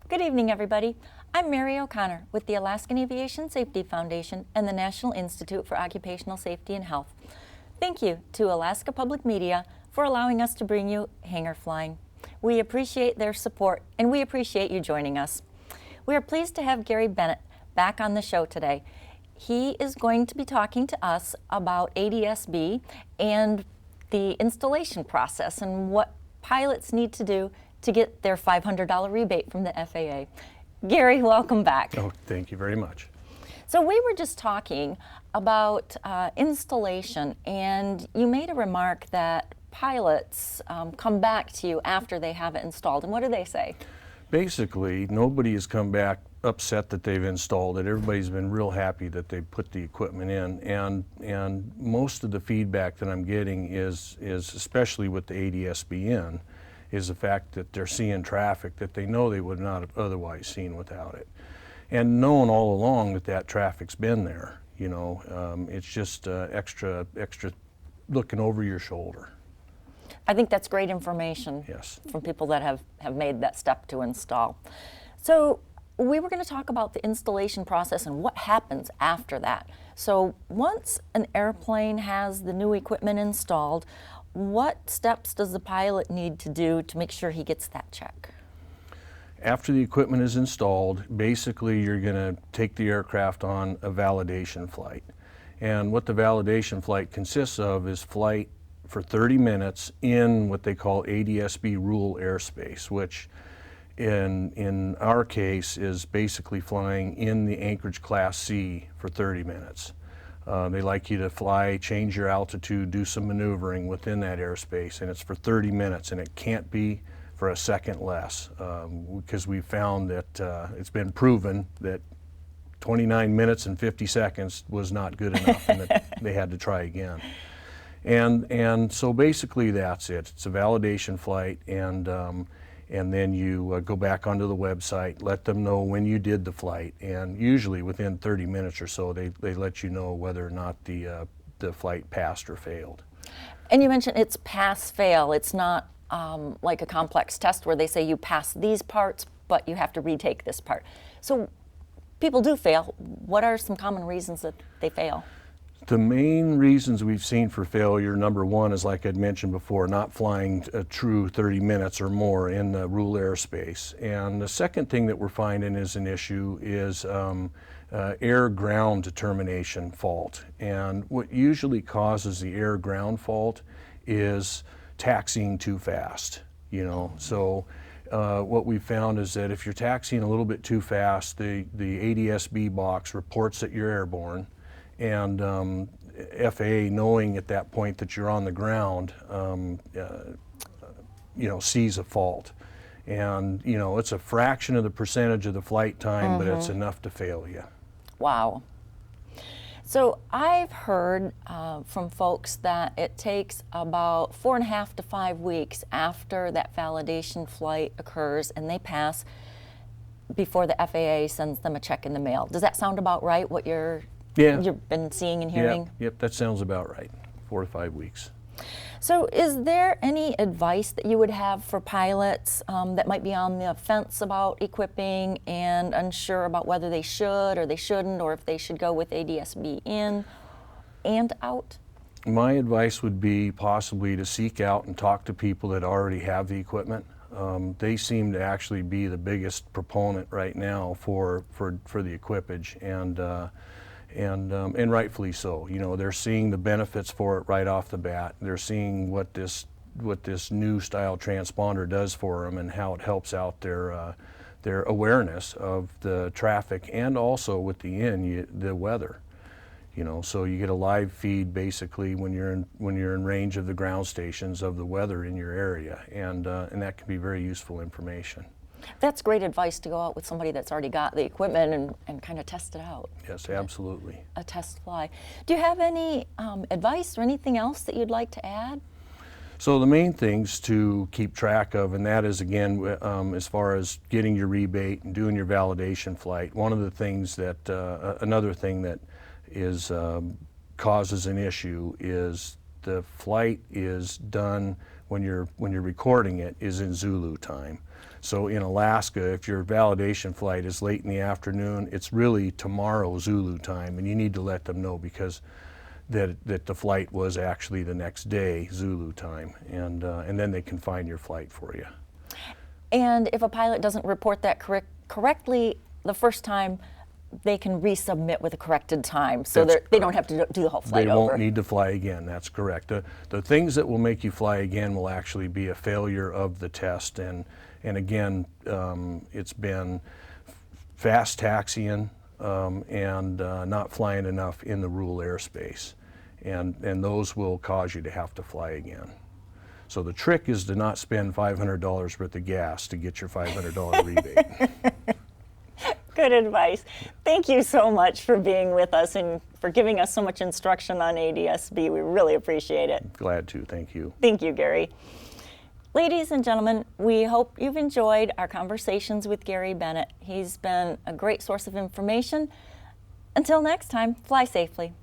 Good evening, everybody. I'm Mary O'Connor with the Alaskan Aviation Safety Foundation and the National Institute for Occupational Safety and Health. Thank you to Alaska Public Media for allowing us to bring you Hangar Flying. We appreciate their support and we appreciate you joining us. We are pleased to have Gary Bennett back on the show today. He is going to be talking to us about ADS-B and the installation process and what pilots need to do to get their $500 rebate from the FAA. Gary, welcome back. Oh, thank you very much. So we were just talking about installation, and you made a remark that pilots come back to you after they have it installed. And what do they say? Basically, nobody has come back upset that they've installed it. Everybody's been real happy that they put the equipment in, and most of the feedback that I'm getting is especially with the ADS-B in, is the fact that they're seeing traffic that they know they would not have otherwise seen without it. And knowing all along that that traffic's been there, you know, it's just extra looking over your shoulder. I think that's great information. Yes. From people that have made that step to install. So we were going to talk about the installation process and what happens after that. So once an airplane has the new equipment installed, what steps does the pilot need to do to make sure he gets that check? After the equipment is installed, basically you're going to take the aircraft on a validation flight. And what the validation flight consists of is flight for 30 minutes in what they call ADS-B rule airspace, which in our case is basically flying in the Anchorage Class C for 30 minutes. They like you to fly, change your altitude, do some maneuvering within that airspace, and it's for 30 minutes, and it can't be for a second less, because we found that it's been proven that 29 minutes and 50 seconds was not good enough, and that they had to try again. And so basically that's it. It's a validation flight, and then you go back onto the website, let them know when you did the flight, and usually within 30 minutes or so they let you know whether or not the flight passed or failed. And you mentioned it's pass-fail. It's not like a complex test where they say you pass these parts, but you have to retake this part. So people do fail. What are some common reasons that they fail? The main reasons we've seen for failure, number one, is like I'd mentioned before, not flying a true 30 minutes or more in the rule airspace. And the second thing that we're finding is an issue is air-ground determination fault. And what usually causes the air-ground fault is taxiing too fast, you know. So what we've found is that if you're taxiing a little bit too fast, the ADS-B box reports that you're airborne, and FAA, knowing at that point that you're on the ground, you know, sees a fault. And, you know, it's a fraction of the percentage of the flight time, but it's enough to fail you. Wow. So I've heard from folks that it takes about 4.5 to 5 weeks after that validation flight occurs and they pass before the FAA sends them a check in the mail. Does that sound about right, what you've been seeing and hearing? Yep, that sounds about right, 4 to 5 weeks. So is there any advice that you would have for pilots that might be on the fence about equipping and unsure about whether they should or they shouldn't, or if they should go with ADS-B in and out? My advice would be possibly to seek out and talk to people that already have the equipment. They seem to actually be the biggest proponent right now for the equipage, and rightfully so. You know, they're seeing the benefits for it right off the bat. They're seeing what this new style transponder does for them and how it helps out their awareness of the traffic, and also with the weather. You know, so you get a live feed basically when you're in range of the ground stations of the weather in your area, and that can be very useful information. That's great advice to go out with somebody that's already got the equipment and kind of test it out. Yes, absolutely. A test fly. Do you have any advice or anything else that you'd like to add? So the main things to keep track of, and that is, again, as far as getting your rebate and doing your validation flight, one of the things that, another thing that is causes an issue is the flight is done when you're recording it is in Zulu time. So in Alaska, if your validation flight is late in the afternoon, it's really tomorrow Zulu time, and you need to let them know because that the flight was actually the next day Zulu time, and then they can find your flight for you. And if a pilot doesn't report that correctly the first time, they can resubmit with a corrected time, so they don't have to do the whole flight They over. won't need to fly again, that's correct. The things that will make you fly again will actually be a failure of the test, and again, it's been fast taxiing and not flying enough in the rule airspace, and those will cause you to have to fly again. So the trick is to not spend $500 worth of gas to get your $500 rebate. Good advice. Thank you so much for being with us and for giving us so much instruction on ADS-B. We really appreciate it. Glad to, thank you. Thank you, Gary. Ladies and gentlemen, we hope you've enjoyed our conversations with Gary Bennett. He's been a great source of information. Until next time, fly safely.